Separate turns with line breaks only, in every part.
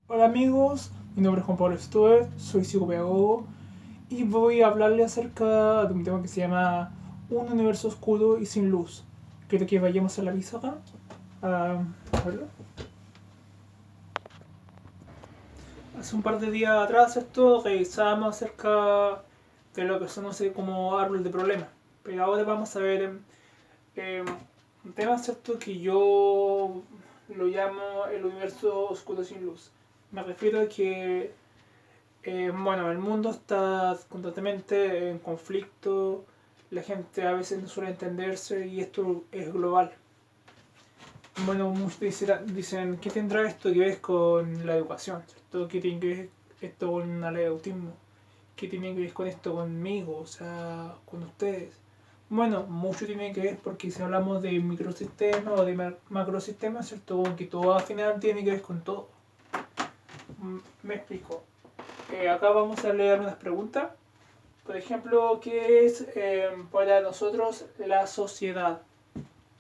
Hola amigos, mi nombre es Juan Pablo Stoer, soy psicopedagogo y voy a hablarle acerca de un tema que se llama Un universo oscuro y sin luz. Quiero que vayamos a la pizarra a verlo. Hace un par de días atrás revisábamos acerca de lo que se conoce como árbol de problemas. Pero ahora vamos a ver eh, un tema que yo lo llamo el universo oscuro sin luz. Me refiero a que bueno, el mundo está constantemente en conflicto, la gente a veces no suele entenderse y esto es global. Bueno, muchos dicen ¿qué tendrá esto que ver con la educación? ¿Cierto? ¿Qué tiene que ver esto con la ley de autismo? ¿Qué tiene que ver con esto conmigo? O sea, con ustedes. Bueno, mucho tiene que ver porque si hablamos de microsistemas o de macrosistemas, ¿cierto? Que todo al final tiene que ver con todo. Me explico. Acá vamos a leer unas preguntas. Por ejemplo, ¿qué es para nosotros la sociedad?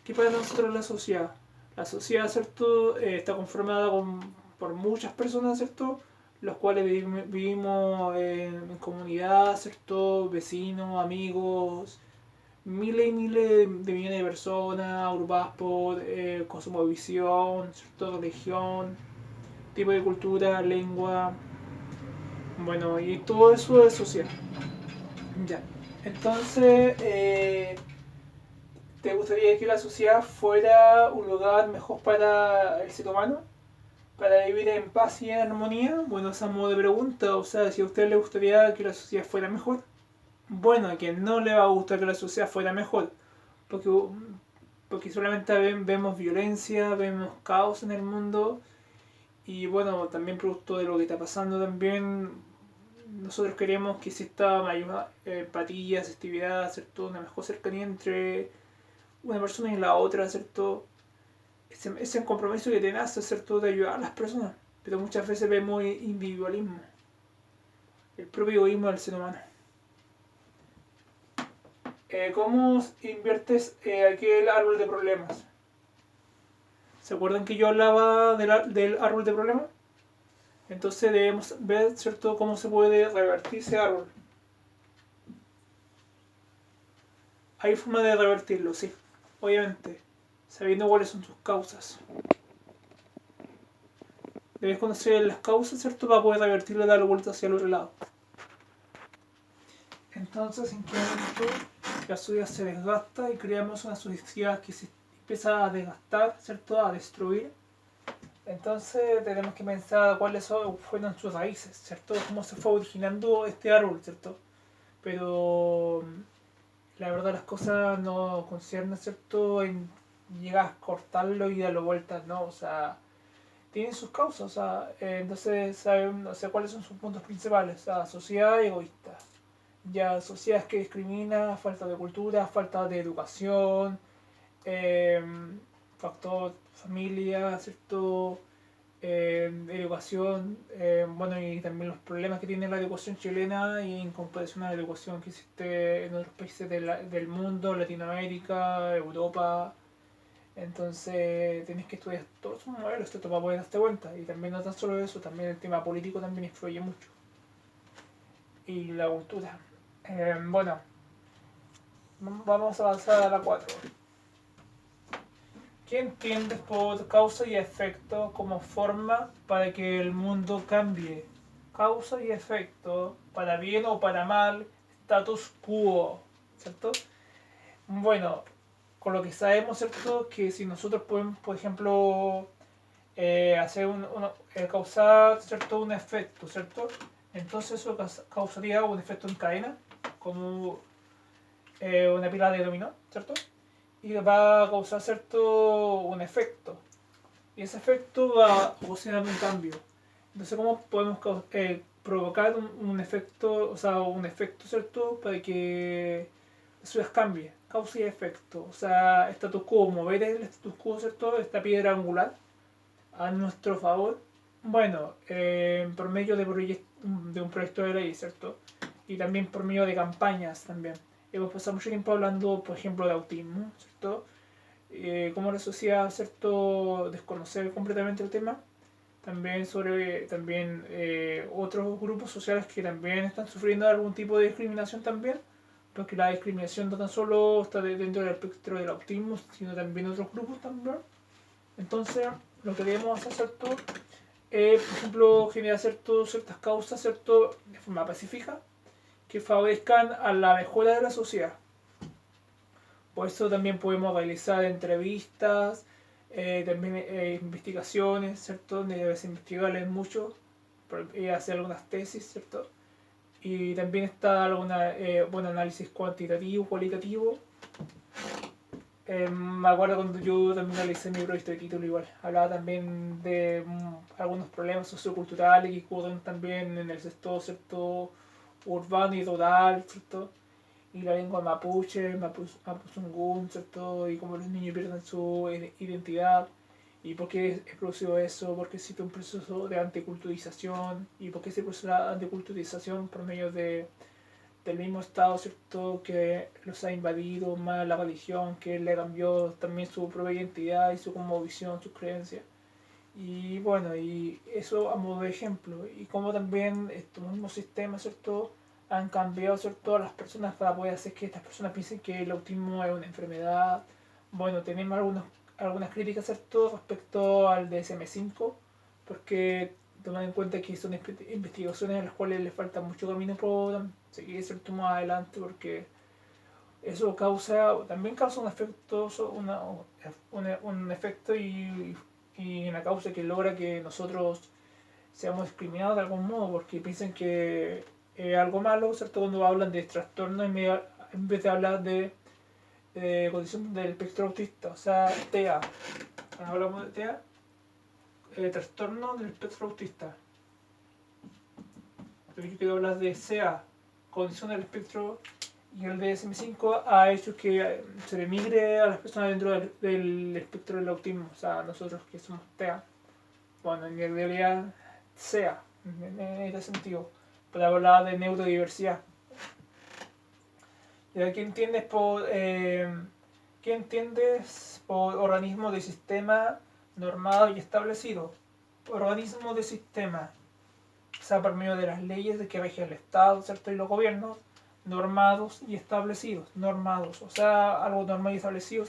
¿Qué para nosotros la sociedad? La sociedad, ¿cierto? Está conformada por muchas personas, ¿cierto? Los cuales vivimos en comunidad, ¿cierto? Vecinos, amigos, miles y miles de millones de personas, agrupadas por cosmovisión, ¿cierto? Religión, tipo de cultura, lengua, bueno, y todo eso es social. Ya. Entonces, ¿te gustaría que la sociedad fuera un lugar mejor para el ser humano? ¿Para vivir en paz y en armonía? Bueno, esa modo de pregunta. O sea, si a usted le gustaría que la sociedad fuera mejor. Bueno, a quien no le va a gustar que la sociedad fuera mejor. Porque, porque solamente vemos violencia, vemos caos en el mundo. Y bueno, también producto de lo que está pasando también, nosotros queremos que exista mayor empatía, asertividad, ¿cierto? Una mejor cercanía entre una persona y la otra, ¿cierto? Ese compromiso que tenés, ¿cierto? De ayudar a las personas. Pero muchas veces vemos individualismo, el propio egoísmo del ser humano. ¿Cómo inviertes aquel árbol de problemas? ¿Se acuerdan que yo hablaba del árbol de problemas? Entonces debemos ver, ¿cierto?, cómo se puede revertir ese árbol. Hay forma de revertirlo, sí. Obviamente, sabiendo cuáles son sus causas. Debes conocer las causas, ¿cierto?, para poder revertirlo y darle vuelta hacia el otro lado. Entonces, ¿en qué momento la sociedad se desgasta y creamos una sociedad que se empieza a desgastar, ¿cierto?, a destruir? Entonces tenemos que pensar cuáles fueron sus raíces, ¿cierto? Cómo se fue originando este árbol, ¿cierto? Pero la verdad las cosas no conciernen, ¿cierto? En llegar a cortarlo y darlo vueltas, ¿no? O sea, tienen sus causas, o sea, entonces saben, o sea, cuáles son sus puntos principales. O sea, sociedad egoísta, ya sociedad que discrimina, falta de cultura, falta de educación, eh, factor familia, ¿cierto? Educación, bueno, y también los problemas que tiene la educación chilena y en comparación a la educación que existe en otros países del mundo, Latinoamérica, Europa. Entonces tenés que estudiar todos esos modelos para poder darte cuenta. Y también no tan solo eso, también el tema político también influye mucho. Y la cultura. Bueno, vamos a avanzar a la 4. ¿Qué entiendes por causa y efecto como forma para que el mundo cambie? Causa y efecto, para bien o para mal, status quo, ¿cierto? Bueno, con lo que sabemos, ¿cierto? Que si nosotros podemos, por ejemplo, hacer causar, ¿cierto?, un efecto, ¿cierto? Entonces eso causaría un efecto en cadena, como una pila de dominó, ¿cierto? Y va a causar, ¿cierto?, un efecto. Y ese efecto va a ocasionar un cambio. Entonces, ¿cómo podemos provocar un efecto, o sea, un efecto, ¿cierto?, para que eso cambie? Causa y efecto. O sea, status quo, mover el status quo, ¿cierto?, esta piedra angular a nuestro favor. Bueno, por medio de un proyecto de ley, ¿cierto? Y también por medio de campañas también. Hemos pasado mucho tiempo hablando, por ejemplo, de autismo, ¿cierto? Cómo la sociedad, ¿cierto?, desconocer completamente el tema. también sobre otros grupos sociales que también están sufriendo algún tipo de discriminación también, porque la discriminación no tan solo está dentro del espectro del autismo, sino también otros grupos también. Entonces, lo que debemos hacer, ¿cierto? Por ejemplo, generar ciertas causas, ¿cierto? De forma pacífica, que favorezcan a la mejora de la sociedad. Por eso también podemos realizar entrevistas, también investigaciones, ¿cierto? Debes investigarles mucho, hacer algunas tesis, ¿cierto? Y también está alguna buen análisis cuantitativo, cualitativo. Me acuerdo cuando yo también realicé mi proyecto de título igual. Hablaba también de algunos problemas socioculturales que ocurren también en el sector, ¿cierto? Urbano y rural, ¿cierto? Y la lengua mapuche, mapuzungún, ¿cierto? Y cómo los niños pierden su identidad. ¿Y por qué es producido eso? ¿Por qué existe un proceso de anticulturización? ¿Y por qué se produce la anticulturización por medio del mismo Estado, ¿cierto? Que los ha invadido, más la religión, que le cambió también su propia identidad y su como visión, sus creencias? Y bueno, y eso a modo de ejemplo. Y como también estos mismos sistemas, ¿cierto? Han cambiado, ¿cierto? A las personas para poder hacer que estas personas piensen que el autismo es una enfermedad. Bueno, tenemos algunas críticas, ¿cierto? Respecto al DSM-5, porque tomar en cuenta que son investigaciones a las cuales les falta mucho camino por seguir, ¿cierto? Más adelante, porque eso también causa un efecto, un efecto y una causa que logra que nosotros seamos discriminados de algún modo, porque piensan que es algo malo, ¿cierto? Cuando hablan de trastorno en vez de hablar de condición del espectro autista, o sea, TEA. Cuando hablamos de TEA, trastorno del espectro autista. Pero yo quiero hablar de CA, condición del espectro, y el DSM-5 ha hecho que se demigre a las personas dentro del espectro del autismo, o sea, nosotros que somos TEA. Bueno, en realidad SEA, en este sentido, para hablar de neurodiversidad. ¿Qué entiendes por organismo de sistema normado y establecido? Organismo de sistema, o sea, por medio de las leyes de que rige el Estado, ¿cierto? Y los gobiernos, normados y establecidos, normados, o sea, algo normal y establecido.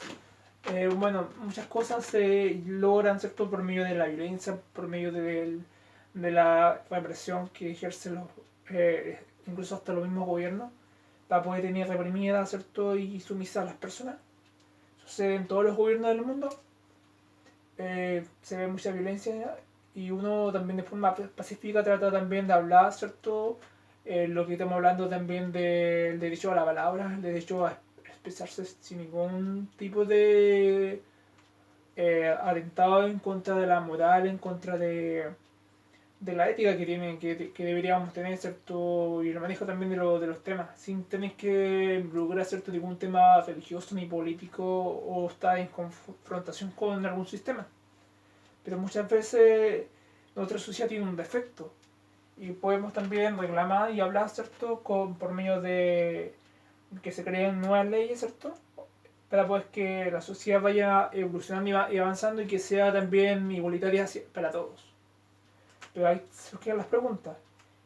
Bueno, muchas cosas se logran, ¿cierto? Por medio de la violencia, por medio de la represión que ejercen incluso hasta los mismos gobiernos, para poder tener reprimidas, ¿cierto? Y sumisas a las personas. Sucede en todos los gobiernos del mundo. Se ve mucha violencia y uno también de forma pacífica trata también de hablar, ¿cierto? Lo que estamos hablando también del derecho a la palabra, el derecho a expresarse sin ningún tipo de atentado en contra de la moral, en contra de la ética que deberíamos tener, ¿cierto? Y el manejo también de los temas, sin tener que involucrar, ¿cierto?, ningún tema religioso ni político o estar en confrontación con algún sistema. Pero muchas veces nuestra sociedad tiene un defecto y podemos también reclamar y hablar, ¿cierto?, por medio de que se creen nuevas leyes, ¿cierto?, para pues que la sociedad vaya evolucionando y avanzando y que sea también igualitaria para todos. Pero ahí surgen las preguntas.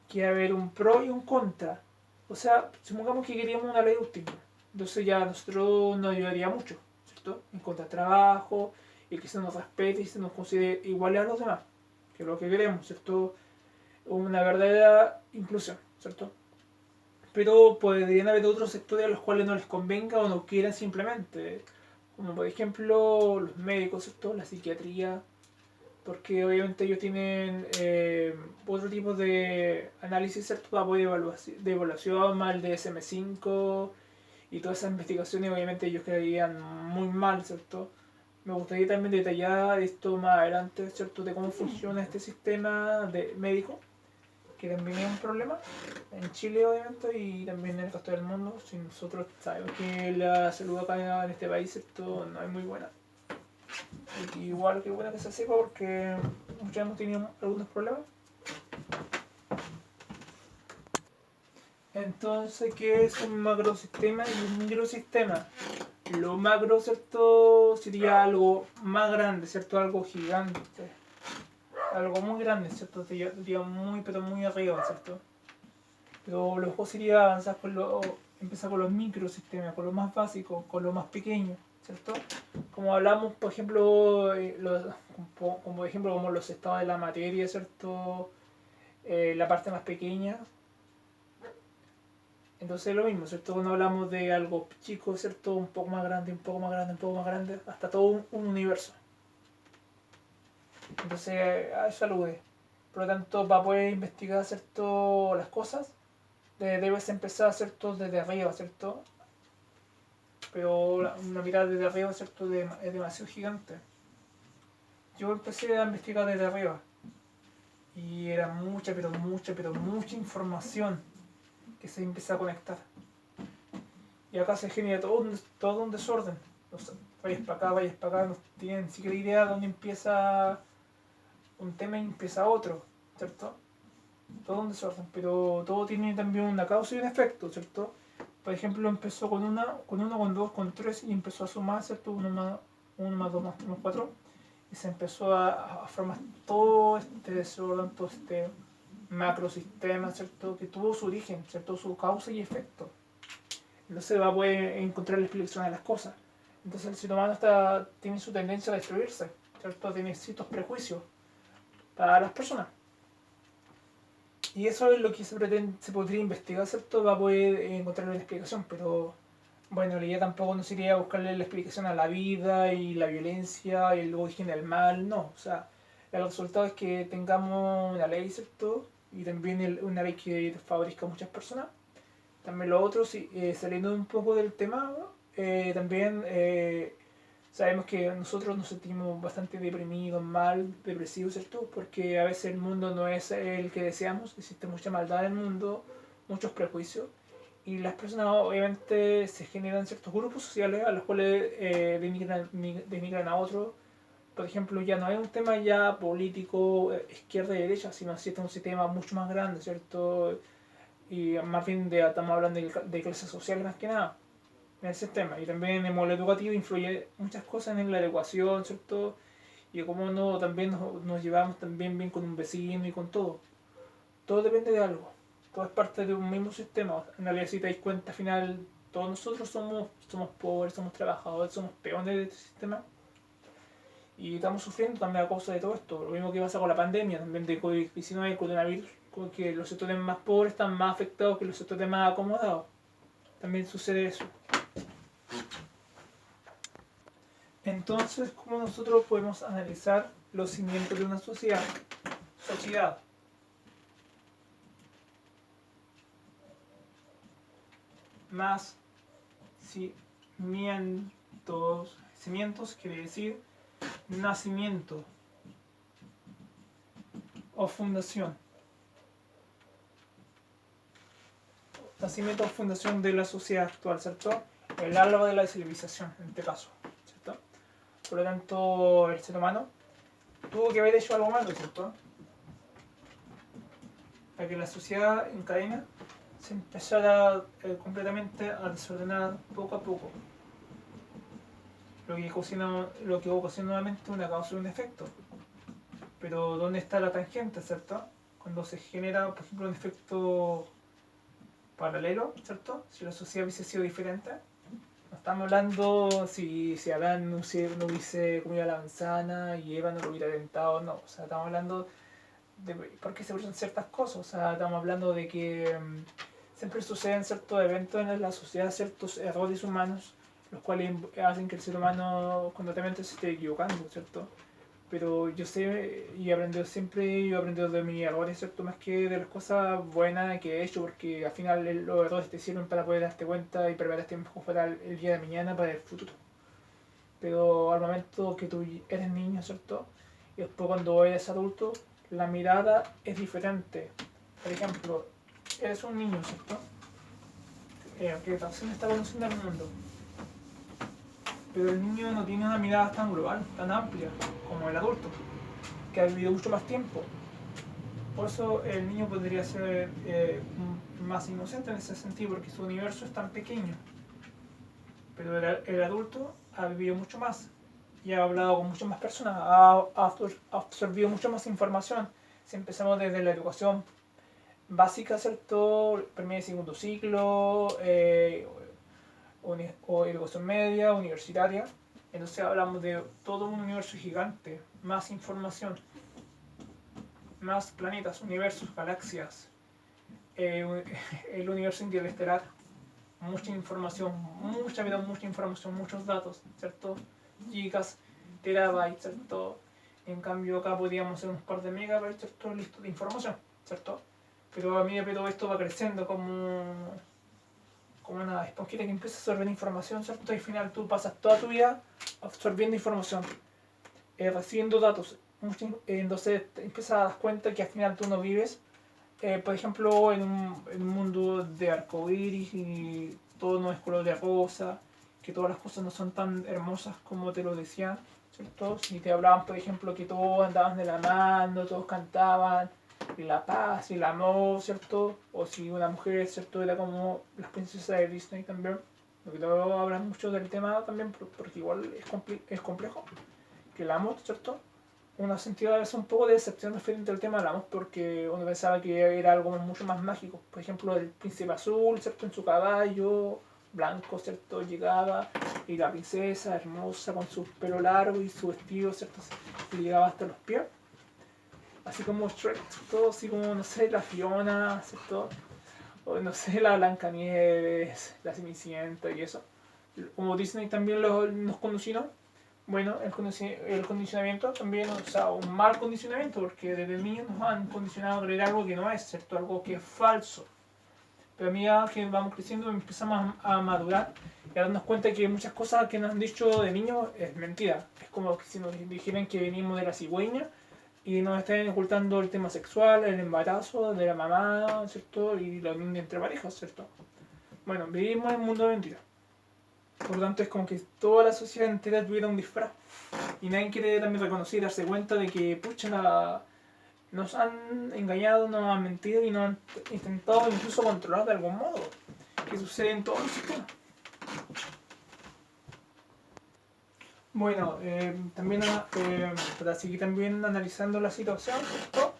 Que haber un pro y un contra. O sea, supongamos que queríamos una ley de autismo. Entonces ya a nosotros nos ayudaría mucho, ¿cierto? Encontrar trabajo y que se nos respete y se nos considere iguales a los demás. Que es lo que queremos, ¿cierto? Una verdadera inclusión, ¿cierto? Pero podrían haber otros sectores a los cuales no les convenga o no quieran simplemente. Como por ejemplo los médicos, ¿cierto? La psiquiatría, porque obviamente ellos tienen otro tipo de análisis, ¿cierto? Para poder de evaluación, más el DSM-5 y todas esas investigaciones, obviamente ellos quedarían muy mal, ¿cierto? Me gustaría también detallar esto más adelante, ¿cierto? De cómo funciona este sistema de médico, que también es un problema en Chile, obviamente, y también en el resto del mundo. Si nosotros sabemos que la salud acá en este país, ¿cierto?, no es muy buena. Igual que bueno que se sepa porque ya hemos tenido algunos problemas. Entonces, ¿qué es un macrosistema y un microsistema? Lo macro, ¿cierto?, sería algo más grande, ¿cierto? Algo gigante. algo muy grande, ¿cierto? Diría muy, pero muy arriba, ¿cierto? Pero lo mejor sería avanzar empezar con los microsistemas, con lo más básico, con lo más pequeño, ¿cierto? Como hablamos, por ejemplo, como por ejemplo como los estados de la materia, ¿cierto? La parte más pequeña. Entonces es lo mismo, ¿cierto? Cuando hablamos de algo chico, ¿cierto? Un poco más grande, un poco más grande, un poco más grande, hasta todo un universo. Entonces a eso alude. Por lo tanto, para poder investigar, ¿cierto? Las cosas, debes empezar, ¿cierto? Desde arriba, ¿cierto? Pero una mirada desde arriba, ¿cierto? Es demasiado gigante. Yo empecé a investigar desde arriba y era mucha, pero mucha información que se empieza a conectar. Y acá se genera todo un desorden. O sea, vayas para acá, no tienen ni siquiera idea de dónde empieza un tema y empieza otro, ¿cierto? Todo un desorden, pero todo tiene también una causa y un efecto, ¿cierto? Por ejemplo, empezó con uno, con dos, con tres y empezó a sumar, ¿cierto? Uno más dos más tres más cuatro y se empezó a formar todo este desorden, todo este macrosistema, ¿cierto? Que tuvo su origen, ¿cierto? Su causa y efecto. Entonces va a poder encontrar la explicación de las cosas. Entonces el ser humano tiene su tendencia a destruirse, ¿cierto? Tiene ciertos prejuicios para las personas. Y eso es lo que se podría investigar, ¿cierto? Para poder encontrar una explicación, pero bueno, la idea tampoco no sería buscarle la explicación a la vida y la violencia y el origen del mal, no. O sea, el resultado es que tengamos una ley, ¿cierto? Y también una ley que favorezca a muchas personas. También lo otro, saliendo un poco del tema, también sabemos que nosotros nos sentimos bastante deprimidos, mal, depresivos, ¿cierto? Porque a veces el mundo no es el que deseamos, existe mucha maldad en el mundo, muchos prejuicios, y las personas obviamente se generan ciertos grupos sociales a los cuales denigran a otros. Por ejemplo, ya no hay un tema ya político, izquierda y derecha, sino existe un sistema mucho más grande, ¿cierto? Y más bien estamos hablando de clases sociales más que nada en el sistema. Y también en el modelo educativo influye muchas cosas en la educación, ¿cierto? Y cómo no, también nos llevamos también bien con un vecino y con todo. Todo depende de algo. Todo es parte de un mismo sistema. En realidad, si te das cuenta, al final, todos nosotros somos pobres, somos trabajadores, somos peones de este sistema. Y estamos sufriendo también a causa de todo esto. Lo mismo que pasa con la pandemia, también de COVID-19 y el coronavirus, con que los sectores más pobres están más afectados que los sectores más acomodados. También sucede eso. Entonces, ¿cómo nosotros podemos analizar los cimientos de una sociedad? Sociedad. Más cimientos. Cimientos quiere decir nacimiento o fundación. Nacimiento o fundación de la sociedad actual, ¿cierto? El árbol de la civilización, en este caso, ¿cierto? Por lo tanto, el ser humano tuvo que haber hecho algo malo, ¿cierto? Para que la sociedad en cadena se empezara completamente a desordenar poco a poco. Lo que ocasiona nuevamente una causa y un efecto. Pero ¿dónde está la tangente, cierto? Cuando se genera, por ejemplo, un efecto paralelo, ¿cierto? Si la sociedad hubiese sido diferente. No estamos hablando si Adán no hubiese comido la manzana y Eva no lo hubiera tentado, no. O sea, estamos hablando de por qué se producen ciertas cosas. O sea, estamos hablando de que siempre suceden ciertos eventos en la sociedad, ciertos errores humanos, los cuales hacen que el ser humano constantemente se esté equivocando, ¿cierto? Pero yo sé y he aprendido siempre, yo he aprendido de mis errores, ¿cierto? Más que de las cosas buenas que he hecho, porque al final los errores te sirven para poder darte cuenta y prepararte mejor para el día de mañana, para el futuro. Pero al momento que tú eres niño, ¿cierto? Y después cuando eres adulto, la mirada es diferente. Por ejemplo, eres un niño, ¿cierto? Que recién está conociendo el mundo. Pero el niño no tiene una mirada tan global, tan amplia como el adulto, que ha vivido mucho más tiempo. Por eso el niño podría ser más inocente en ese sentido, porque su universo es tan pequeño. Pero el adulto ha vivido mucho más. ya ha hablado con muchas más personas, ha absorbido mucha más información. Si empezamos desde la educación básica, ¿cierto? Primer y segundo ciclo, o educación media, universitaria. Entonces hablamos de todo un universo gigante, más información, más planetas, universos, galaxias, el universo interestelar, mucha información, mucha información, muchos datos, ¿cierto? Gigas, terabytes, ¿cierto? En cambio acá podríamos hacer un par de megabytes, ¿cierto? Listo de información, ¿cierto? Pero a medida que todo esto va creciendo como una esponjita que empieza a absorber información, ¿cierto? Y al final tú pasas toda tu vida absorbiendo información, recibiendo datos. Entonces te empiezas a dar cuenta que al final tú no vives, por ejemplo, en un mundo de arcoíris y todo no es color de rosa, que todas las cosas no son tan hermosas como te lo decían, ¿cierto? Si te hablaban, por ejemplo, que todos andaban de la mano, todos cantaban, y la paz y el amor, ¿cierto? O si una mujer, ¿cierto? Era como las princesas de Disney también. Lo que luego hablan mucho del tema también, porque igual es complejo, que el amor, ¿cierto? Uno sentía a veces un poco de decepción referente al tema del amor porque uno pensaba que era algo mucho más mágico. Por ejemplo, el príncipe azul, ¿cierto? En su caballo blanco, ¿cierto? Llegaba y la princesa hermosa con su pelo largo y su vestido, ¿cierto? Le llegaba hasta los pies. Así como Shrek, todo así como, no sé, la Fiona, ¿cierto? O no sé, la Blancanieves, la Cenicienta y eso. Como Disney también nos condicionó, bueno, el condicionamiento también, o sea, un mal condicionamiento, porque desde niños nos han condicionado a creer algo que no es, ¿cierto? Algo que es falso. Pero a medida que vamos creciendo empezamos a madurar y a darnos cuenta que muchas cosas que nos han dicho de niños es mentira. Es como si nos dijeran que venimos de la cigüeña y nos están ocultando el tema sexual, el embarazo de la mamá, ¿cierto? Y la unión entre parejas, ¿cierto? Bueno, vivimos en un mundo de mentiras. Por lo tanto, es como que toda la sociedad entera tuviera un disfraz. Y nadie quiere también reconocer y darse cuenta de que, pucha, nos han engañado, nos han mentido y nos han intentado incluso controlar de algún modo. Que sucede en todos los sistemas. Bueno, también para seguir también analizando la situación, ¿cierto?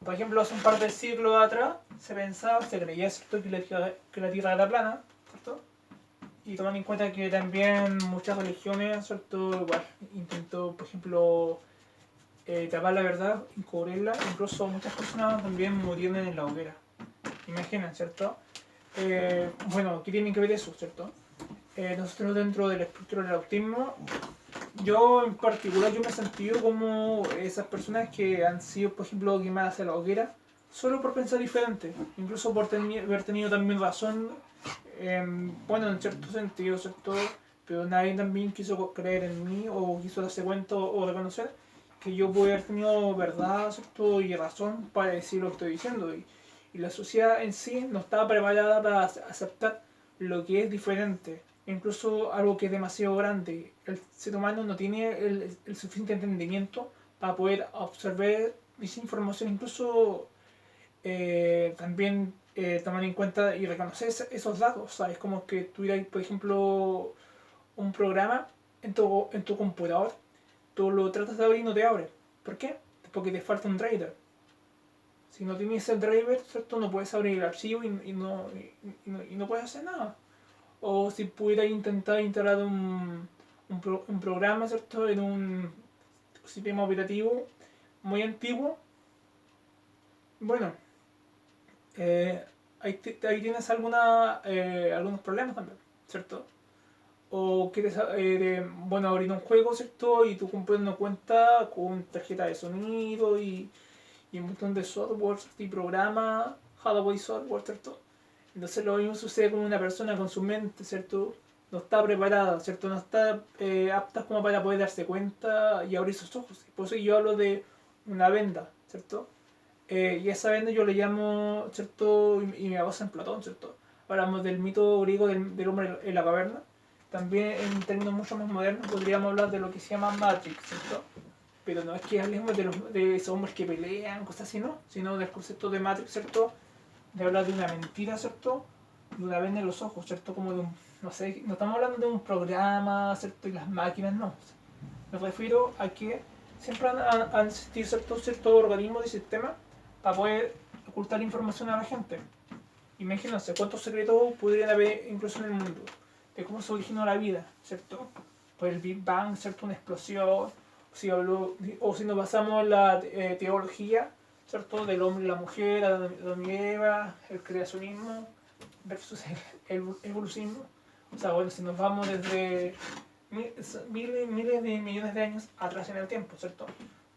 Por ejemplo, hace un par de siglos atrás se pensaba, se creía, ¿cierto? Que la Tierra era plana, ¿cierto? Y tomando en cuenta que también muchas religiones, ¿cierto? Igual intentó, por ejemplo, tapar la verdad, encubrirla, incluso muchas personas también murieron en la hoguera. Imaginan, ¿cierto? Bueno, ¿qué tiene que ver eso, ¿cierto? Nosotros dentro del espectro del autismo, yo en particular yo me he sentido como esas personas que han sido, por ejemplo, quemadas en la hoguera, solo por pensar diferente, incluso por haber tenido también razón, bueno, en cierto sentido, ¿cierto? Pero nadie también quiso creer en mí o quiso darse cuenta o reconocer que yo puedo haber tenido verdad, ¿cierto? Y razón para decir lo que estoy diciendo. Y la sociedad en sí no estaba preparada para aceptar lo que es diferente, incluso algo que es demasiado grande. El ser humano no tiene el suficiente entendimiento para poder observar esa información, incluso también tomar en cuenta y reconocer esos datos. ¿Sabes? Como que tuvieras, por ejemplo, un programa en tu computador, tú lo tratas de abrir y no te abre. ¿Por qué? Porque te falta un driver. Si no tienes el driver, ¿cierto? No puedes abrir el archivo y no puedes hacer nada. O si pudieras intentar instalar un programa, ¿cierto? En un sistema operativo muy antiguo, bueno, ahí tienes algunos problemas también, ¿cierto? O quieres bueno, abrir un juego, ¿cierto? Y tu computador no cuenta con tarjeta de sonido y un montón de software y programas, hardware y software, ¿cierto? Entonces lo mismo sucede con una persona con su mente, ¿cierto? No está preparada, ¿cierto? No está apta como para poder darse cuenta y abrir sus ojos. Por eso yo hablo de una venda, ¿cierto? Y esa venda yo le llamo, ¿cierto? Y me baso en Platón, ¿cierto? Hablamos del mito griego del hombre en la caverna. También en términos mucho más modernos podríamos hablar de lo que se llama Matrix, ¿cierto? Pero no es que hablemos de esos hombres que pelean, cosas así, ¿no? Sino del concepto de Matrix, ¿cierto? De hablar de una mentira, ¿cierto? De una venda en los ojos, ¿cierto? Como de un, no sé, no estamos hablando de un programa, ¿cierto? Y las máquinas, no. Me refiero a que siempre han existido ciertos organismos y sistemas para poder ocultar información a la gente. Imagínense cuántos secretos podrían haber incluso en el mundo, de cómo se originó la vida, ¿cierto? Por el Big Bang, ¿cierto? Una explosión, o si nos basamos en la teología, ¿cierto? Del hombre y la mujer, Adán y Eva, el creacionismo versus el evolucionismo. O sea, bueno, si nos vamos desde miles de millones de años atrás en el tiempo, ¿cierto?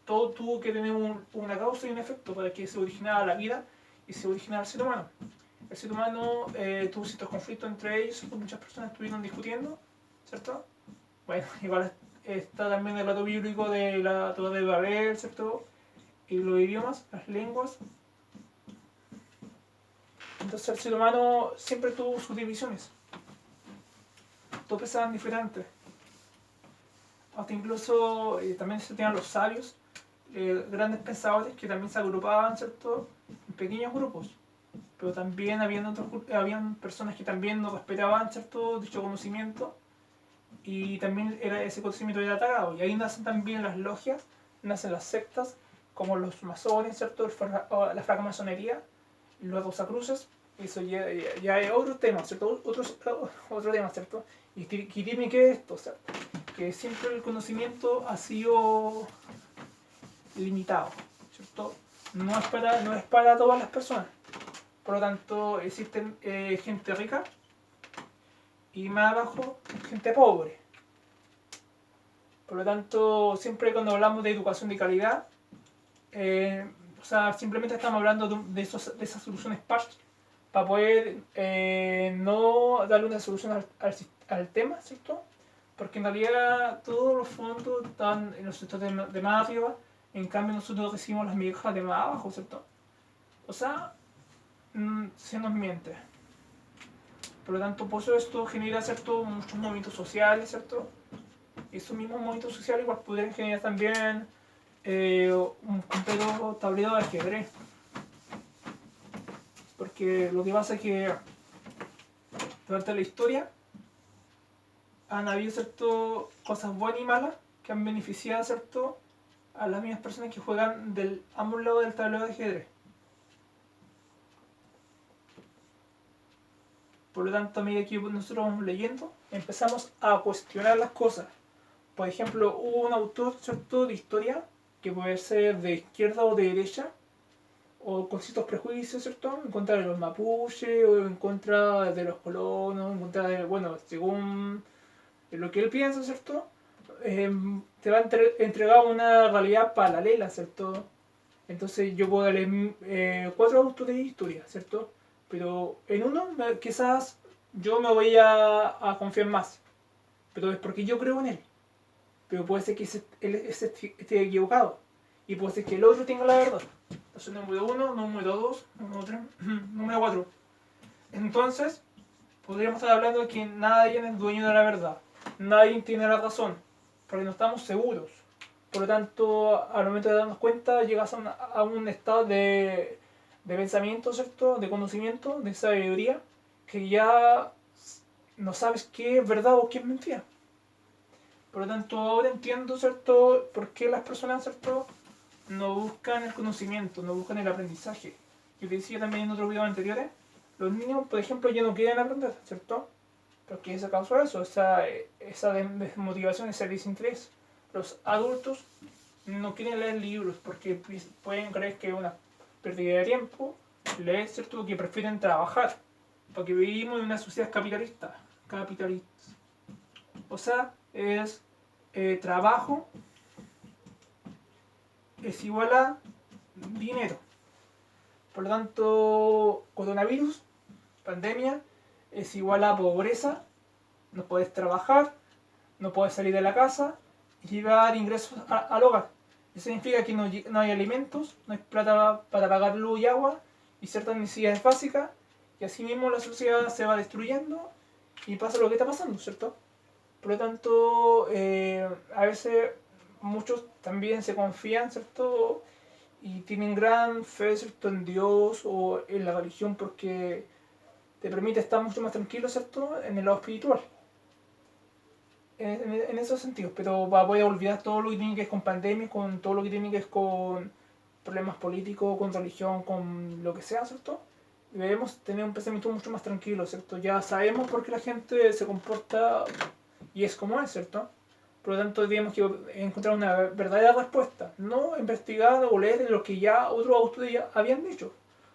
Todo tuvo que tener una causa y un efecto para que se originara la vida y se originara el ser humano. El ser humano tuvo ciertos conflictos entre ellos, muchas personas estuvieron discutiendo, ¿cierto? Bueno, igual está también el relato bíblico de la Torre de Babel, ¿cierto? Y los idiomas, las lenguas. Entonces el ser humano siempre tuvo sus divisiones. Todos pensaban diferentes. Hasta incluso también se tenían los sabios, grandes pensadores que también se agrupaban, ¿cierto? En pequeños grupos. Pero también habían personas que también no respetaban, ¿cierto? Dicho conocimiento. Y también ese conocimiento era atacado. Y ahí nacen también las logias, nacen las sectas, como los masones, ¿cierto? La francmasonería, los rosacruces. Eso ya es otro tema, ¿cierto? Otro tema, ¿cierto? Y que tiene que ver esto, ¿cierto? Que siempre el conocimiento ha sido limitado, ¿cierto? No es para todas las personas. Por lo tanto, existen gente rica y más abajo gente pobre. Por lo tanto, siempre cuando hablamos de educación de calidad, o sea, simplemente estamos hablando de esas soluciones parches para poder no darle una solución al tema, ¿cierto? Porque en realidad todos los fondos están en los sectores de más arriba, en cambio nosotros recibimos las migajas de más abajo, ¿cierto? O sea, se nos miente. Por lo tanto, por eso esto genera muchos movimientos sociales, ¿cierto? Y esos mismos movimientos sociales igual podrían generar también un completo tablero de ajedrez. Porque lo que pasa es que durante la historia han habido cosas buenas y malas que han beneficiado a las mismas personas que juegan del ambos lados del tablero de ajedrez. Por lo tanto, a medida que nosotros vamos leyendo, empezamos a cuestionar las cosas. Por ejemplo, hubo un autor, ¿cierto?, de historia, que puede ser de izquierda o de derecha, o con ciertos prejuicios, ¿cierto?, en contra de los mapuches, o en contra de los colonos, en contra de, bueno, según lo que él piensa, ¿cierto?, te va a entregar una realidad paralela, ¿cierto? Entonces yo puedo leer 4 autores de historia, ¿cierto? Pero en uno quizás yo me voy a confiar más, pero es porque yo creo en él. Pero puede ser que él esté equivocado. Y puede ser que el otro tenga la verdad. Entonces, número 1, número 2, número 3, número 4. Entonces, podríamos estar hablando de que nadie es dueño de la verdad. Nadie tiene la razón. Porque no estamos seguros. Por lo tanto, al momento de darnos cuenta, llegas a un estado de pensamiento, ¿cierto? De conocimiento, de sabiduría, que ya no sabes qué es verdad o qué es mentira. Por lo tanto, ahora entiendo, ¿cierto?, por qué las personas, ¿cierto?, no buscan el conocimiento, no buscan el aprendizaje. Yo te decía también en otros videos anteriores, los niños, por ejemplo, ya no quieren aprender, ¿cierto? Porque es a causa de eso, esa desmotivación, ese desinterés. Los adultos no quieren leer libros porque pueden creer que es una pérdida de tiempo, leer, ¿cierto?, que prefieren trabajar, porque vivimos en una sociedad capitalista. O sea, es trabajo es igual a dinero. Por lo tanto, coronavirus, pandemia, es igual a pobreza. No puedes trabajar, no puedes salir de la casa y llevar ingresos al hogar. Eso significa que no hay alimentos, no hay plata para pagar luz y agua y ciertas necesidades básicas. Y así mismo la sociedad se va destruyendo y pasa lo que está pasando, ¿cierto? Por lo tanto, a veces muchos también se confían, ¿cierto? Y tienen gran fe, ¿cierto?, en Dios o en la religión porque te permite estar mucho más tranquilo, ¿cierto?, en el lado espiritual. en esos sentidos, pero va a poder olvidar todo lo que tiene que ver con pandemia, con todo lo que tiene que ver con problemas políticos, con religión, con lo que sea, ¿cierto? Debemos tener un pensamiento mucho más tranquilo, ¿cierto? Ya sabemos por qué la gente se comporta y es como es, ¿cierto? Por lo tanto, tenemos que encontrar una verdadera respuesta, no investigar o leer lo que ya otros autores ya habían dicho,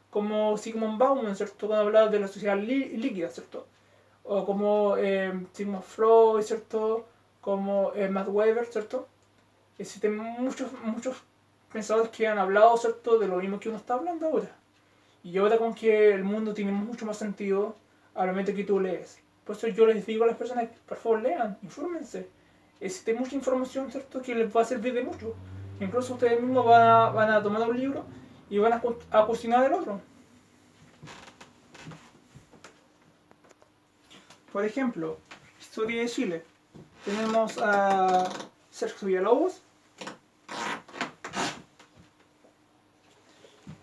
como Sigmund Bauman, ¿cierto? Cuando hablaba de la sociedad líquida, ¿cierto? O como Sigmund Freud, ¿cierto? Como Max Weber, ¿cierto? Existen muchos pensadores que han hablado, ¿cierto? De lo mismo que uno está hablando ahora. Y ahora con que el mundo tiene mucho más sentido a la mente que tú lees. Por eso yo les digo a las personas, por favor lean, infórmense. Existe mucha información, ¿cierto? Que les va a servir de mucho. Incluso ustedes mismos van a tomar un libro y van a cuestionar el otro. Por ejemplo, Historia de Chile. Tenemos a Sergio Villalobos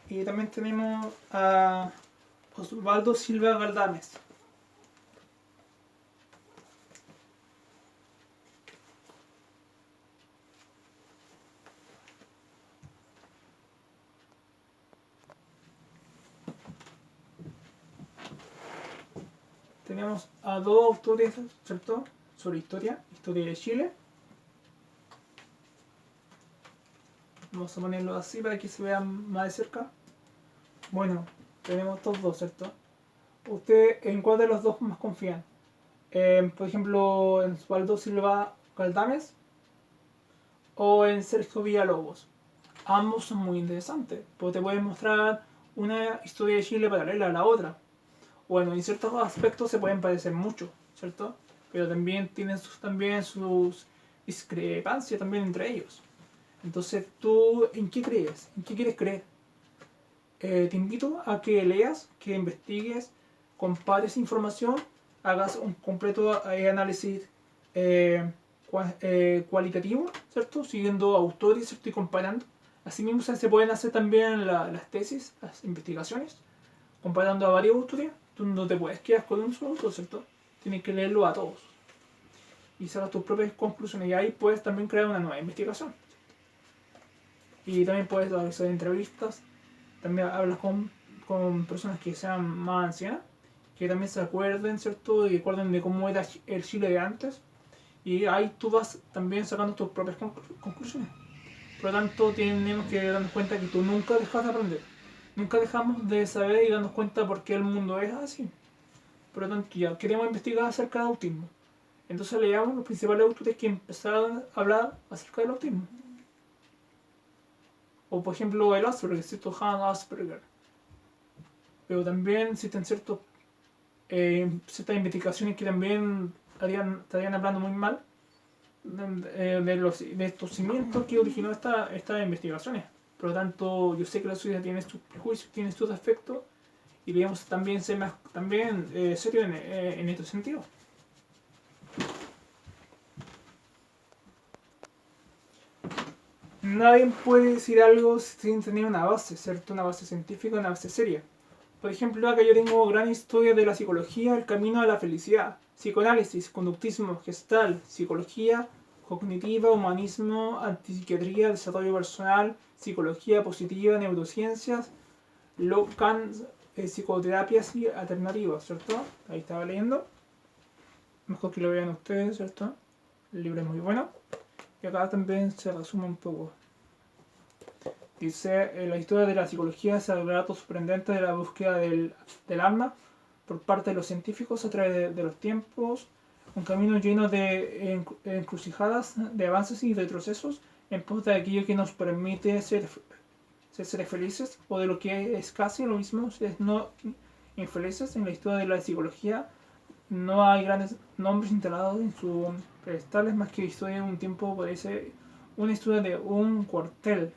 y también tenemos a Osvaldo Silva Galdames. Tenemos a dos autores, ¿cierto? Sobre historia de Chile. Vamos a ponerlo así para que se vean más de cerca. Bueno, tenemos estos dos, ¿cierto? ¿Usted en cuál de los dos más confían? Por ejemplo, en Osvaldo Silva Galdames o en Sergio Villalobos. Ambos son muy interesantes, porque te pueden mostrar una historia de Chile paralela a la otra. Bueno, en ciertos aspectos se pueden parecer mucho, ¿cierto? Pero también tienen sus discrepancias también entre ellos. Entonces, ¿tú en qué crees? ¿En qué quieres creer? Te invito a que leas, que investigues, compares información, hagas un completo análisis cualitativo, ¿cierto? Siguiendo autores, ¿cierto? Y comparando. Asimismo, se pueden hacer también las tesis, las investigaciones, comparando a varios autores. Tú no te puedes quedar con un solo autor, ¿cierto? Tienes que leerlo a todos y sacar tus propias conclusiones. Y ahí puedes también crear una nueva investigación. Y también puedes hacer entrevistas. También hablas con personas que sean más ancianas, que también se acuerden, ¿cierto? Y acuerden de cómo era el Chile de antes. Y ahí tú vas también sacando tus propias conclusiones. Por lo tanto, tenemos que darnos cuenta que tú nunca dejas de aprender. Nunca dejamos de saber y darnos cuenta por qué el mundo es así. Por lo tanto, ya queremos investigar acerca del autismo. Entonces leamos los principales autores que empezaron a hablar acerca del autismo. O por ejemplo el Asperger, ¿cierto? Hans Asperger. Pero también existen ciertas investigaciones que también estarían hablando muy mal de estos cimientos que originó estas investigaciones. Por lo tanto, yo sé que la sociedad tiene sus prejuicios, tiene sus defectos, y debemos también ser más serios en este sentido. Nadie puede decir algo sin tener una base, ¿cierto? Una base científica, una base seria. Por ejemplo, acá yo tengo gran historia de la psicología, el camino a la felicidad, psicoanálisis, conductismo, gestal, psicología cognitiva, humanismo, antipsiquiatría, desarrollo personal, psicología positiva, neurociencias, Lacan, psicoterapias y alternativas, ¿cierto? Ahí estaba leyendo. Mejor que lo vean ustedes, ¿cierto? El libro es muy bueno. Y acá también se resume un poco. Dice, la historia de la psicología es el relato sorprendente de la búsqueda del alma por parte de los científicos a través de los tiempos, un camino lleno de encrucijadas, de avances y retrocesos en pos de aquello que nos permite ser seres felices, o de lo que es casi lo mismo, seres no infelices. En la historia de la psicología no hay grandes nombres instalados en sus pedestales, más que historia de un tiempo, parece una historia de un cuartel.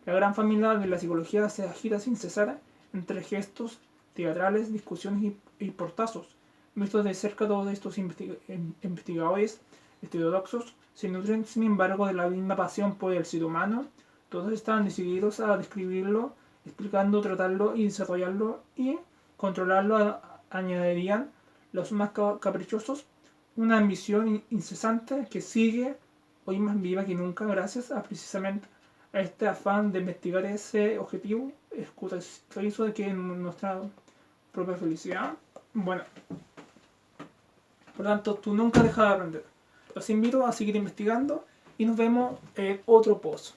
La gran familia de la psicología se agita sin cesar entre gestos teatrales, discusiones y portazos. Vistos de cerca, todos estos investigadores heterodoxos se nutren, sin embargo, de la misma pasión por el ser humano. Todos están decididos a describirlo, explicando, tratarlo y desarrollarlo y controlarlo, añadirían los más caprichosos, una ambición incesante que sigue hoy más viva que nunca gracias a precisamente a este afán de investigar ese objetivo escurridizo de que es nuestra propia felicidad. Bueno, por lo tanto, tú nunca dejas de aprender. Los invito a seguir investigando y nos vemos en otro post.